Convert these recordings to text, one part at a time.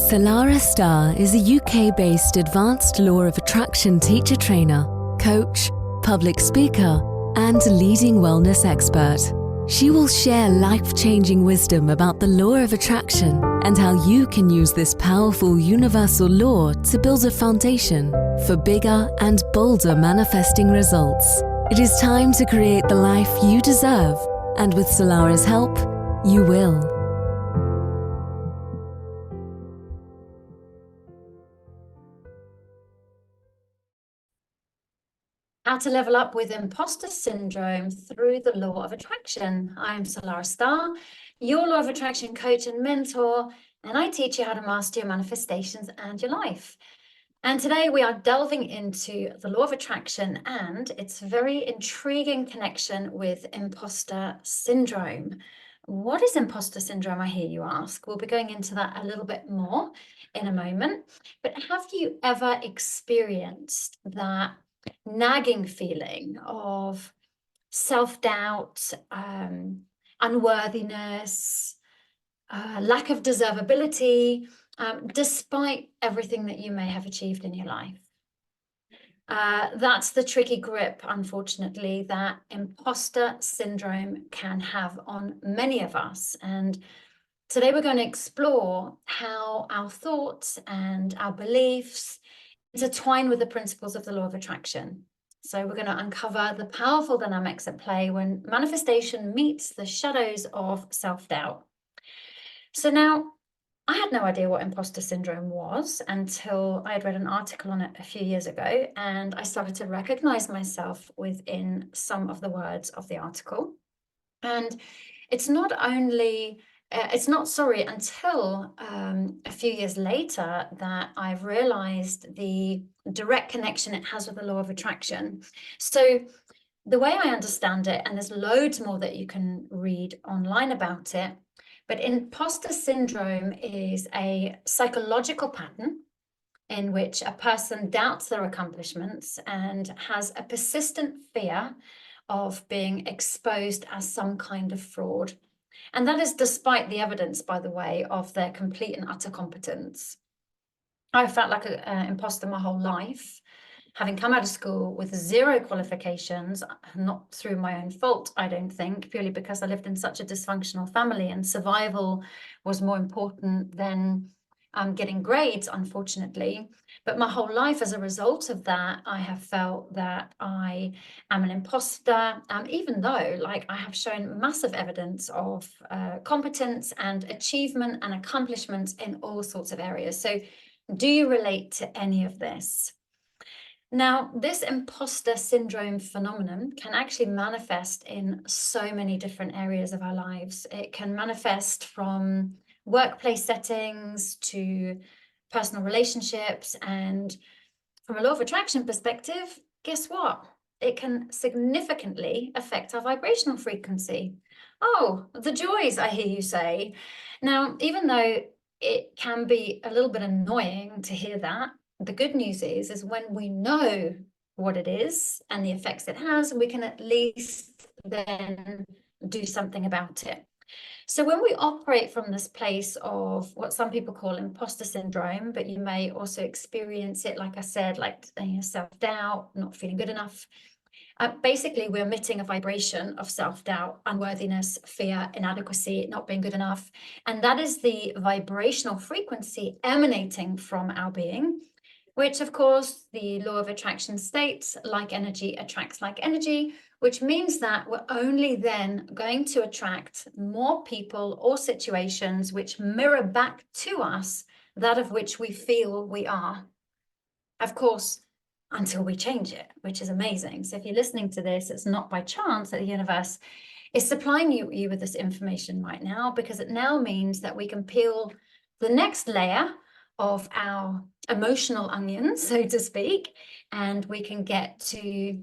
Salarah Starre is a UK-based advanced law of attraction teacher trainer, coach, public speaker, and leading wellness expert. She will share life-changing wisdom about the law of attraction and how you can use this powerful universal law to build a foundation for bigger and bolder manifesting results. It is time to create the life you deserve, and with Salarah's help, you will. How to level up with imposter syndrome through the law of attraction. I'm Salarah Starre, your law of attraction coach and mentor, and I teach you how to master your manifestations and your life. And today we are delving into the law of attraction and its very intriguing connection with imposter syndrome. What is imposter syndrome, I hear you ask? We'll be going into that a little bit more in a moment. But have you ever experienced that nagging feeling of self-doubt, unworthiness, lack of deservability, despite everything that you may have achieved in your life? That's the tricky grip, unfortunately, that imposter syndrome can have on many of us. And today we're going to explore how our thoughts and our beliefs intertwine with the principles of the law of attraction. So we're going to uncover the powerful dynamics at play when manifestation meets the shadows of self-doubt. So now, I had no idea what imposter syndrome was until I had read an article on it a few years ago, and I started to recognize myself within some of the words of the article. And it's not only until a few years later that I've realized the direct connection it has with the law of attraction. So the way I understand it, and there's loads more that you can read online about it, but imposter syndrome is a psychological pattern in which a person doubts their accomplishments and has a persistent fear of being exposed as some kind of fraud. And that is despite the evidence, by the way, of their complete and utter competence. I felt like an imposter my whole life, having come out of school with zero qualifications, not through my own fault, I don't think, purely because I lived in such a dysfunctional family and survival was more important than getting grades, unfortunately. But my whole life, as a result of that, I have felt that I am an imposter, even though I have shown massive evidence of competence and achievement and accomplishments in all sorts of areas. So do you relate to any of this? Now, this imposter syndrome phenomenon can actually manifest in so many different areas of our lives. It can manifest from workplace settings to personal relationships, and from a law of attraction perspective, guess what? It can significantly affect our vibrational frequency. Oh, the joys, I hear you say. Now, even though it can be a little bit annoying to hear that, the good news is when we know what it is and the effects it has, we can at least then do something about it. So when we operate from this place of what some people call imposter syndrome, but you may also experience it, like I said, like self-doubt, not feeling good enough. Basically, we're emitting a vibration of self-doubt, unworthiness, fear, inadequacy, not being good enough. And that is the vibrational frequency emanating from our being, which, of course, the law of attraction states, like energy attracts like energy, which means that we're only then going to attract more people or situations which mirror back to us that of which we feel we are. Of course, until we change it, which is amazing. So if you're listening to this, it's not by chance that the universe is supplying you with this information right now, because it now means that we can peel the next layer of our emotional onion, so to speak, and we can get to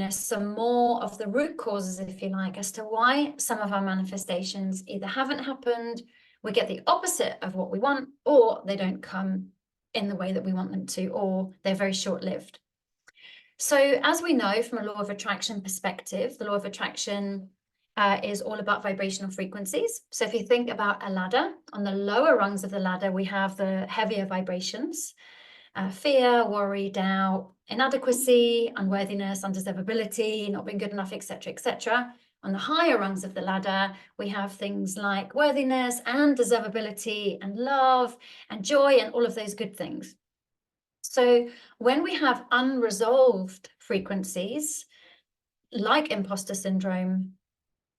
some more of the root causes, if you like, as to why some of our manifestations either haven't happened, we get the opposite of what we want, or they don't come in the way that we want them to, or they're very short-lived. So as we know from a law of attraction perspective, the law of attraction is all about vibrational frequencies. So if you think about a ladder, on the lower rungs of the ladder, we have the heavier vibrations, fear, worry, doubt, inadequacy, unworthiness, undeservability, not being good enough, etc., etc. On the higher rungs of the ladder, we have things like worthiness and deservability and love and joy and all of those good things. So when we have unresolved frequencies, like imposter syndrome,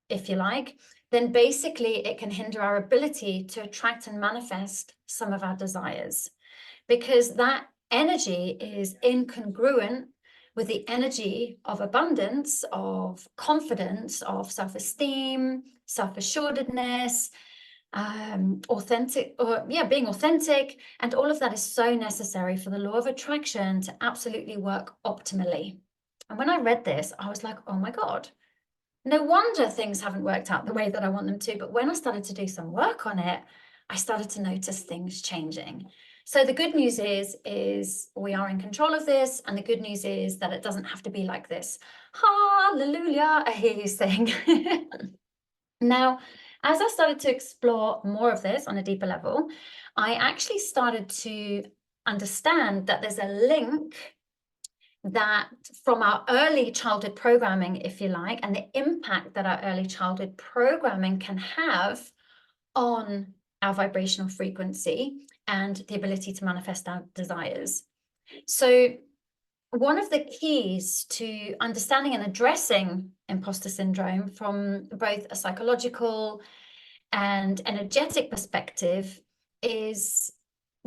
if you like, then basically it can hinder our ability to attract and manifest some of our desires, because that energy is incongruent with the energy of abundance, of confidence, of self-esteem, self-assuredness, being authentic. And all of that is so necessary for the law of attraction to absolutely work optimally. And when I read this, I was like, oh my God, no wonder things haven't worked out the way that I want them to. But when I started to do some work on it, I started to notice things changing. So the good news is we are in control of this. And the good news is that it doesn't have to be like this. Hallelujah, I hear you sing. Now, as I started to explore more of this on a deeper level, I actually started to understand that there's a link that from our early childhood programming, if you like, and the impact that our early childhood programming can have on our vibrational frequency and the ability to manifest our desires. So one of the keys to understanding and addressing imposter syndrome from both a psychological and energetic perspective is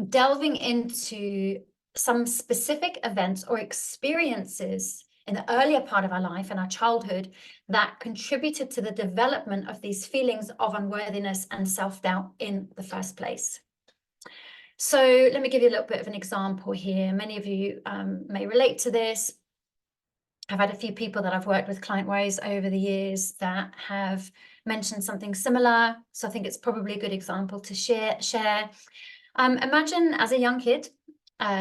delving into some specific events or experiences in the earlier part of our life and our childhood that contributed to the development of these feelings of unworthiness and self-doubt in the first place. So let me give you a little bit of an example here. Many of you may relate to this. I've had a few people that I've worked with client-wise over the years that have mentioned something similar. So I think it's probably a good example to share. Imagine as a young kid,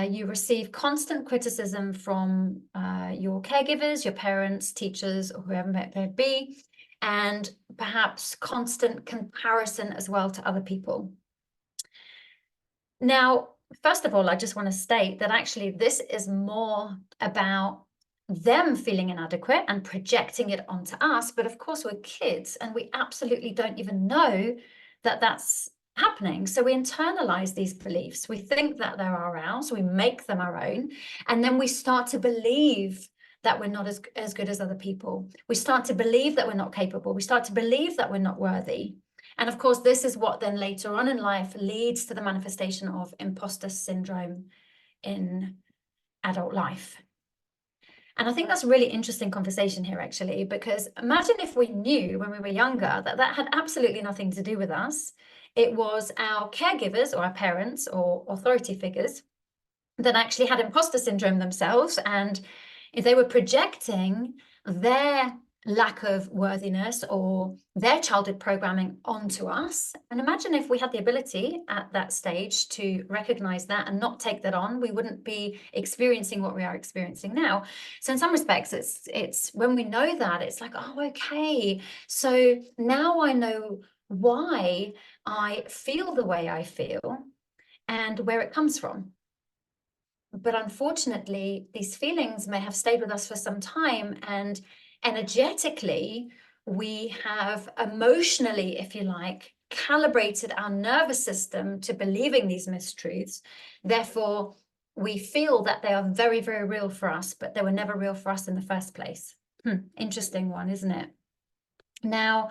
you receive constant criticism from your caregivers, your parents, teachers, or whoever it may be, and perhaps constant comparison as well to other people. Now, first of all, I just want to state that actually this is more about them feeling inadequate and projecting it onto us. But of course, we're kids and we absolutely don't even know that that's happening. So we internalize these beliefs. We think that they're ours, we make them our own, and then we start to believe that we're not as good as other people. We start to believe that we're not capable. We start to believe that we're not worthy. And of course, this is what then later on in life leads to the manifestation of imposter syndrome in adult life. And I think that's a really interesting conversation here, actually, because imagine if we knew when we were younger that that had absolutely nothing to do with us. It was our caregivers or our parents or authority figures that actually had imposter syndrome themselves, and they were projecting their lack of worthiness or their childhood programming onto us. And imagine if we had the ability at that stage to recognize that and not take that on, we wouldn't be experiencing what we are experiencing now. So in some respects, it's when we know that, it's like, oh, okay, so now I know why I feel the way I feel and where it comes from. But unfortunately, these feelings may have stayed with us for some time, and energetically, we have emotionally, if you like, calibrated our nervous system to believing these mistruths. Therefore, we feel that they are very, very real for us, but they were never real for us in the first place. Interesting one, isn't it? Now,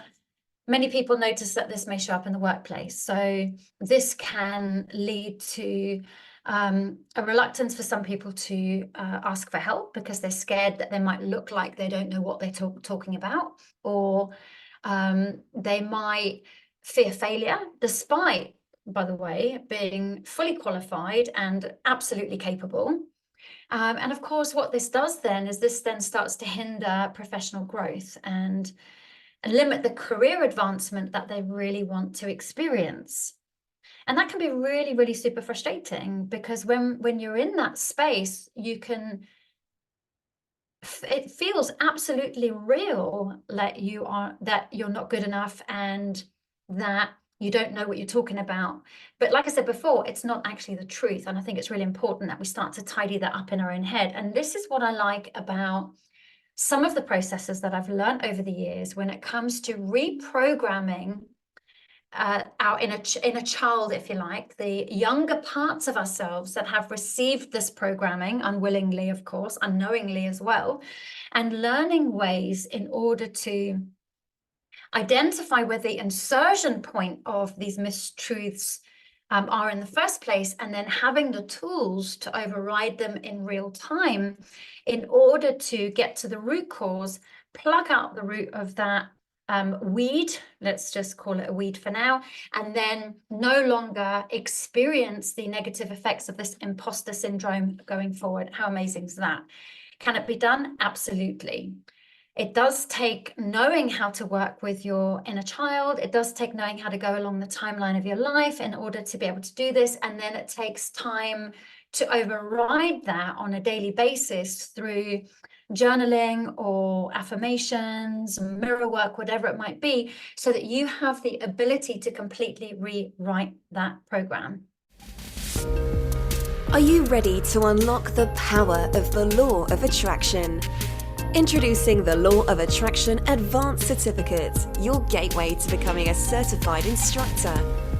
many people notice that this may show up in the workplace. So this can lead to a reluctance for some people to ask for help because they're scared that they might look like they don't know what they're talking about, or they might fear failure, despite, by the way, being fully qualified and absolutely capable. And of course, what this does then is this then starts to hinder professional growth and limit the career advancement that they really want to experience. And that can be really, really super frustrating, because when you're in that space, you can it feels absolutely real that you're not good enough and that you don't know what you're talking about. But like I said before, it's not actually the truth. And I think it's really important that we start to tidy that up in our own head. And this is what I like about some of the processes that I've learned over the years when it comes to reprogramming our inner child, if you like, the younger parts of ourselves that have received this programming unwillingly, of course, unknowingly as well, and learning ways in order to identify where the insertion point of these mistruths are in the first place, and then having the tools to override them in real time in order to get to the root cause, pluck out the root of that weed, let's just call it a weed for now, and then no longer experience the negative effects of this imposter syndrome going forward. How amazing is that? Can it be done? Absolutely. It does take knowing how to work with your inner child. It does take knowing how to go along the timeline of your life in order to be able to do this. And then it takes time to override that on a daily basis through journaling or affirmations, mirror work, whatever it might be, so that you have the ability to completely rewrite that program. Are you ready to unlock the power of the law of attraction? Introducing the Law of Attraction Advanced Certificate, your gateway to becoming a certified instructor.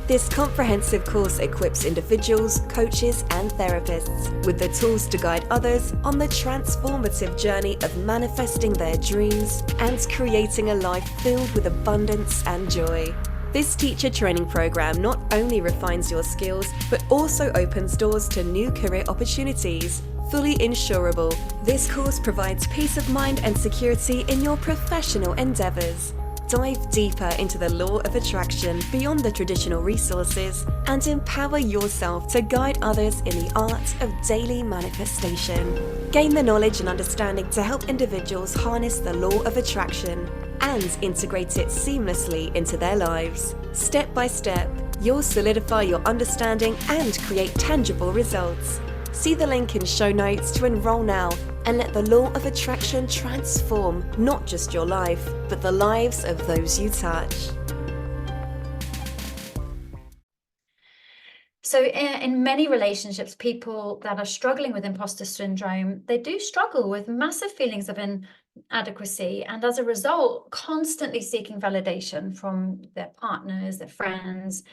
This comprehensive course equips individuals, coaches, and therapists with the tools to guide others on the transformative journey of manifesting their dreams and creating a life filled with abundance and joy. This teacher training program not only refines your skills, but also opens doors to new career opportunities. Fully insurable, this course provides peace of mind and security in your professional endeavors. Dive deeper into the law of attraction beyond the traditional resources and empower yourself to guide others in the art of daily manifestation. Gain the knowledge and understanding to help individuals harness the law of attraction and integrate it seamlessly into their lives. Step by step, you'll solidify your understanding and create tangible results. See the link in show notes to enroll now and let the law of attraction transform not just your life, but the lives of those you touch. So in many relationships, people that are struggling with imposter syndrome, they do struggle with massive feelings of inadequacy, and as a result, constantly seeking validation from their partners, their friends,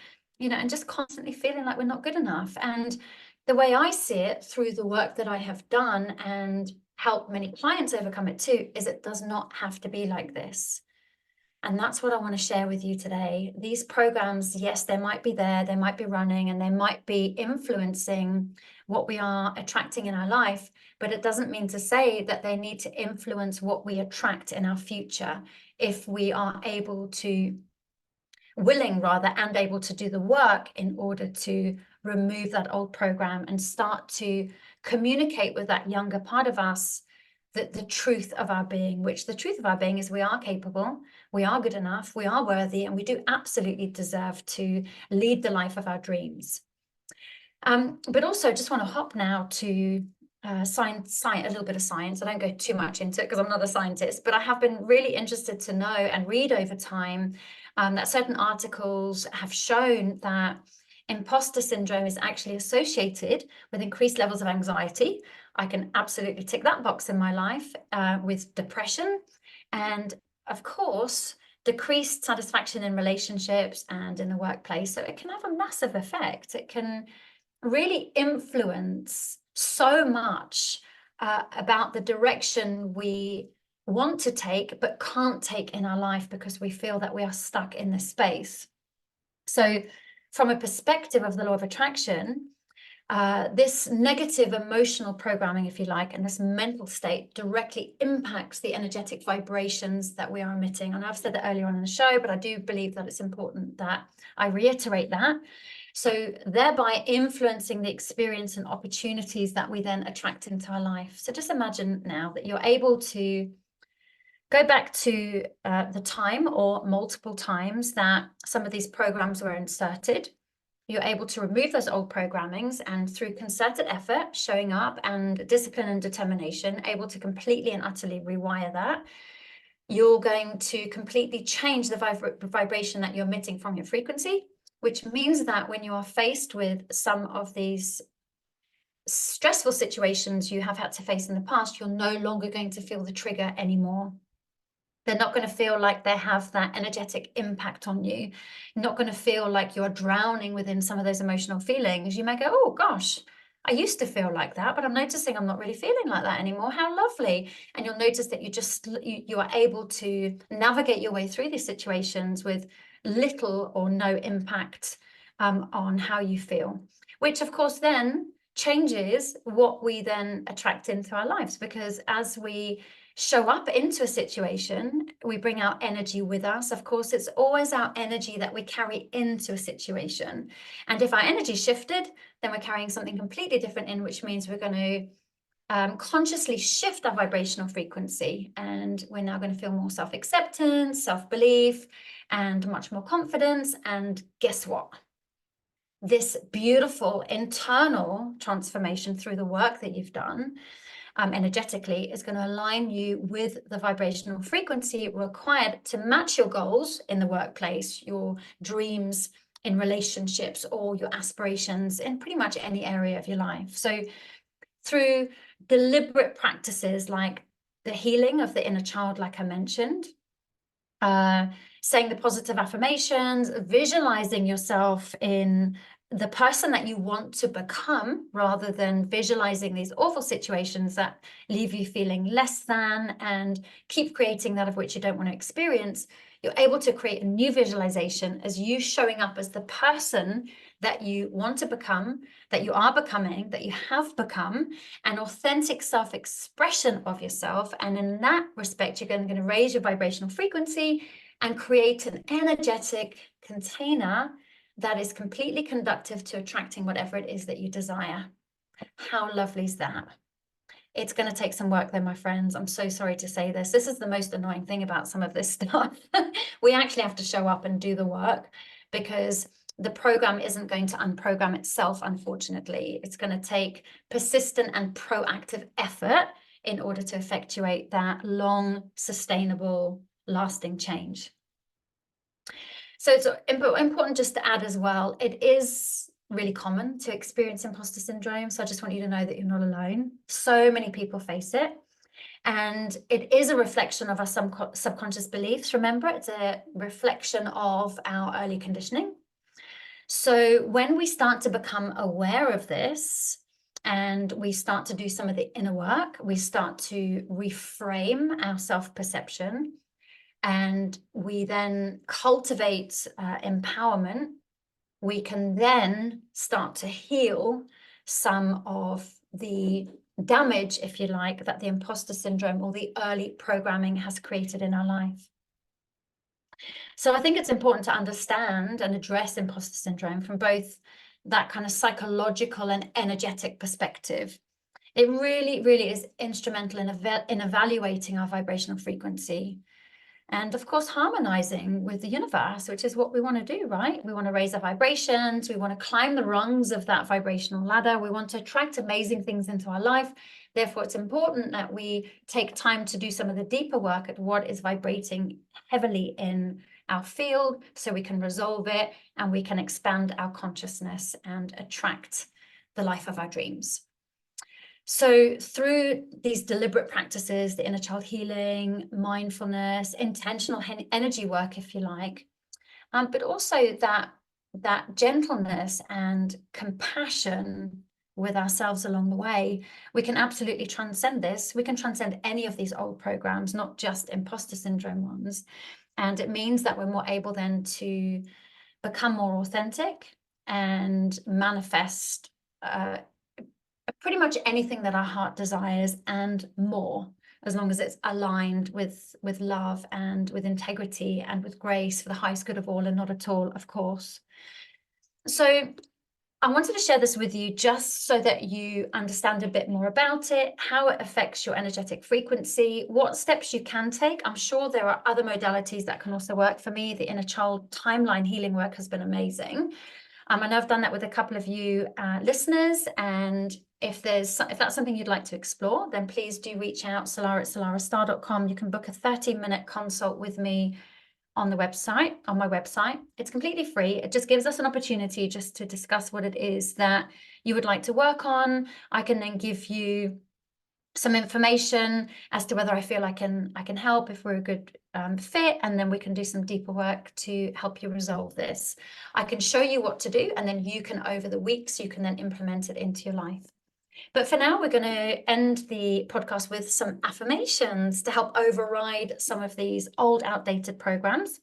and just constantly feeling like we're not good enough. And the way I see it through the work that I have done and help many clients overcome it too, is it does not have to be like this. And that's what I want to share with you today. These programs, yes, they might be there, they might be running, and they might be influencing what we are attracting in our life, but it doesn't mean to say that they need to influence what we attract in our future if we are willing and able to do the work in order to remove that old program and start to communicate with that younger part of us the truth of our being, which the truth of our being is we are capable, we are good enough, we are worthy, and we do absolutely deserve to lead the life of our dreams. But also just want to hop now to science, a little bit of science. I don't go too much into it because I'm not a scientist, but I have been really interested to know and read over time that certain articles have shown that imposter syndrome is actually associated with increased levels of anxiety. I can absolutely tick that box in my life, with depression, and of course, decreased satisfaction in relationships and in the workplace. So it can have a massive effect. It can really influence so much about the direction we want to take but can't take in our life because we feel that we are stuck in this space. So from a perspective of the law of attraction, this negative emotional programming, if you like, and this mental state directly impacts the energetic vibrations that we are emitting. And I've said that earlier on in the show, but I do believe that it's important that I reiterate that. So thereby influencing the experience and opportunities that we then attract into our life. So just imagine now that you're able to go back to the time or multiple times that some of these programs were inserted. you're able to remove those old programmings, and through concerted effort, showing up, and discipline and determination, able to completely and utterly rewire that, you're going to completely change the vibration that you're emitting from your frequency, which means that when you are faced with some of these stressful situations you have had to face in the past, you're no longer going to feel the trigger anymore. They're not going to feel like they have that energetic impact on you. You're not going to feel like you're drowning within some of those emotional feelings. You may go, oh gosh, I used to feel like that, but I'm noticing I'm not really feeling like that anymore. How lovely. And you'll notice that you are able to navigate your way through these situations with little or no impact on how you feel, which of course then changes what we then attract into our lives, because as we show up into a situation, we bring our energy with us. Of course, it's always our energy that we carry into a situation. And if our energy shifted, then we're carrying something completely different in, which means we're going to consciously shift our vibrational frequency. And we're now going to feel more self-acceptance, self-belief, and much more confidence. And guess what? This beautiful internal transformation through the work that you've done energetically is going to align you with the vibrational frequency required to match your goals in the workplace, your dreams in relationships, or your aspirations in pretty much any area of your life. So through deliberate practices like the healing of the inner child, like I mentioned, saying the positive affirmations, visualizing yourself in the person that you want to become, rather than visualizing these awful situations that leave you feeling less than and keep creating that of which you don't want to experience, you're able to create a new visualization as you showing up as the person that you want to become, that you are becoming, that you have become, an authentic self-expression of yourself. And in that respect, you're going to raise your vibrational frequency and create an energetic container that is completely conducive to attracting whatever it is that you desire. How lovely is that? It's going to take some work though, my friends. I'm so sorry to say this. This is the most annoying thing about some of this stuff. We actually have to show up and do the work, because the program isn't going to unprogram itself, unfortunately. It's going to take persistent and proactive effort in order to effectuate that long, sustainable, lasting change. So it's important just to add as well, it is really common to experience imposter syndrome. So I just want you to know that you're not alone. So many people face it. And it is a reflection of our subconscious beliefs. Remember, it's a reflection of our early conditioning. So when we start to become aware of this, and we start to do some of the inner work, we start to reframe our self-perception, and we then cultivate empowerment, we can then start to heal some of the damage, if you like, that the imposter syndrome or the early programming has created in our life. So I think it's important to understand and address imposter syndrome from both that kind of psychological and energetic perspective. It really, really is instrumental in evaluating our vibrational frequency. And of course, harmonizing with the universe, which is what we want to do, right? We want to raise our vibrations. We want to climb the rungs of that vibrational ladder. We want to attract amazing things into our life. Therefore, it's important that we take time to do some of the deeper work at what is vibrating heavily in our field, so we can resolve it and we can expand our consciousness and attract the life of our dreams. So through these deliberate practices, the inner child healing, mindfulness, intentional energy work, if you like, but also that gentleness and compassion with ourselves along the way, we can absolutely transcend this. We can transcend any of these old programs, not just imposter syndrome ones. And it means that we're more able then to become more authentic and manifest pretty much anything that our heart desires and more, as long as it's aligned with love and with integrity and with grace for the highest good of all and not at all, of course. So I wanted to share this with you just so that you understand a bit more about it, how it affects your energetic frequency, what steps you can take. I'm sure there are other modalities that can also work for me. The inner child timeline healing work has been amazing. I know I've done that with a couple of you listeners, and if that's something you'd like to explore, then please do reach out, salarah@salarahstarre.com. You can book a 30-minute consult with me on my website. It's completely free. It just gives us an opportunity just to discuss what it is that you would like to work on. I can then give you some information as to whether I feel I can help, if we're a good fit, and then we can do some deeper work to help you resolve this. I can show you what to do, and then you can, over the weeks, you can then implement it into your life. But for now, we're going to end the podcast with some affirmations to help override some of these old, outdated programs.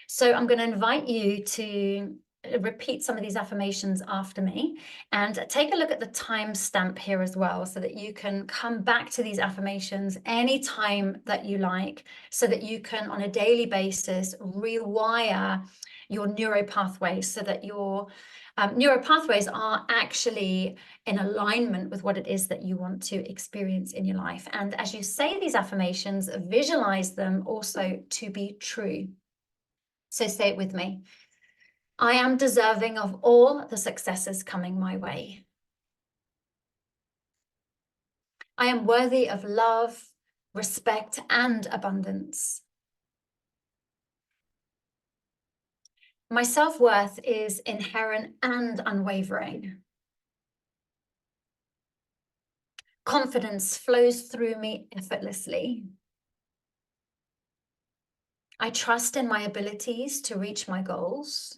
So I'm going to invite you to repeat some of these affirmations after me, and take a look at the timestamp here as well, so that you can come back to these affirmations anytime that you like, so that you can, on a daily basis, rewire your neuropathways so that your neuropathways are actually in alignment with what it is that you want to experience in your life. And as you say these affirmations, visualize them also to be true. So say it with me. I am deserving of all the successes coming my way. I am worthy of love, respect, and abundance. My self-worth is inherent and unwavering. Confidence flows through me effortlessly. I trust in my abilities to reach my goals.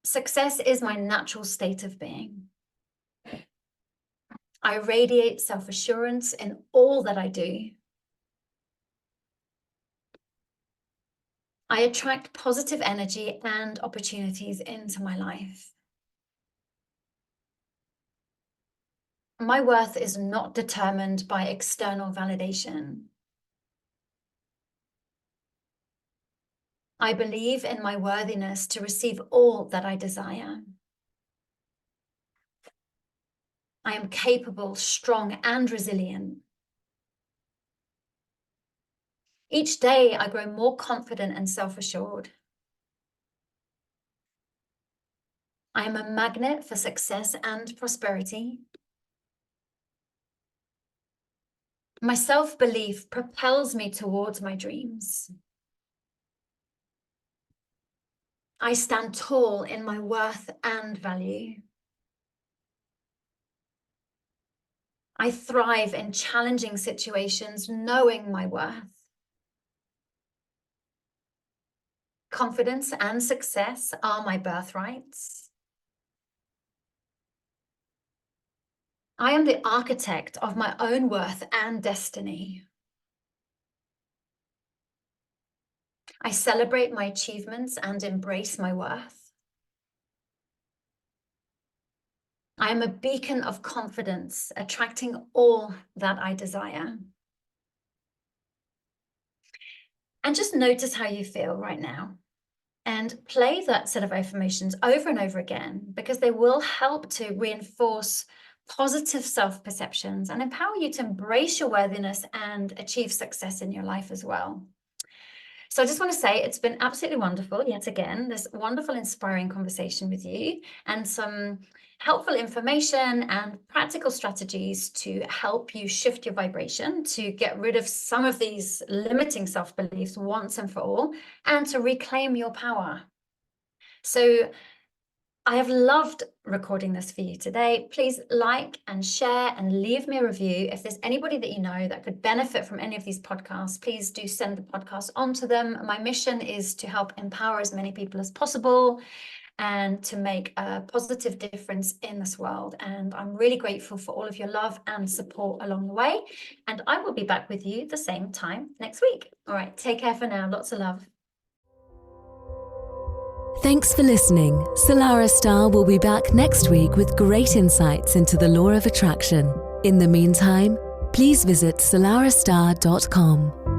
Success is my natural state of being. I radiate self-assurance in all that I do. I attract positive energy and opportunities into my life. My worth is not determined by external validation. I believe in my worthiness to receive all that I desire. I am capable, strong, and resilient. Each day, I grow more confident and self-assured. I am a magnet for success and prosperity. My self-belief propels me towards my dreams. I stand tall in my worth and value. I thrive in challenging situations, knowing my worth. Confidence and success are my birthrights. I am the architect of my own worth and destiny. I celebrate my achievements and embrace my worth. I am a beacon of confidence, attracting all that I desire. And just notice how you feel right now. And play that set of affirmations over and over again, because they will help to reinforce positive self-perceptions and empower you to embrace your worthiness and achieve success in your life as well. So I just want to say it's been absolutely wonderful yet again, this wonderful, inspiring conversation with you, and some helpful information and practical strategies to help you shift your vibration, to get rid of some of these limiting self-beliefs once and for all, and to reclaim your power. So I have loved recording this for you today. Please like and share and leave me a review. If there's anybody that you know that could benefit from any of these podcasts, please do send the podcast on to them. My mission is to help empower as many people as possible and to make a positive difference in this world. And I'm really grateful for all of your love and support along the way. And I will be back with you the same time next week. All right, take care for now. Lots of love. Thanks for listening. Salarah Starre will be back next week with great insights into the law of attraction. In the meantime, please visit salarahstarre.com.